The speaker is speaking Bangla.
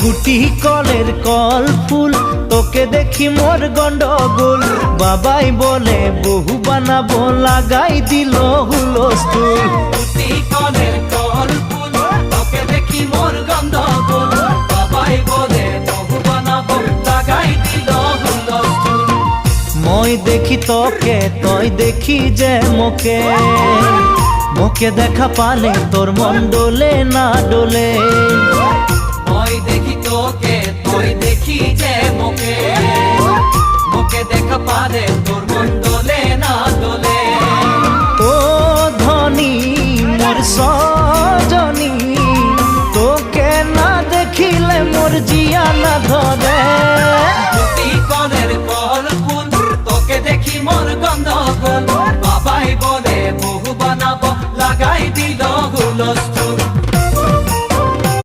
কুটি কলের কল ফুল, তোকে দেখি মোর গন্ডগোল। বাবাই বলে বহু বানাবো, লাগাই দিল হুলস্থুল। কুটি কলের কল ফুল, তোকে দেখি মোর গন্ডগোল। বাবাই বলে বহু বানাবো, লাগাই দিল হুলস্থুল। মই দেখি তোকে, তই দেখি যে মোকে, মোকে দেখা পালে তোর মন ডোলে না ডোলে। মই দেখি তোকে, তুই দেখি যে মোকে, মোকে দেখা পারে তোর মন দোলে না দোলে। ও ধনী মোর সজনী, তোকে না দেখিলে মোর জিয়া না ধরে। কুটি কলের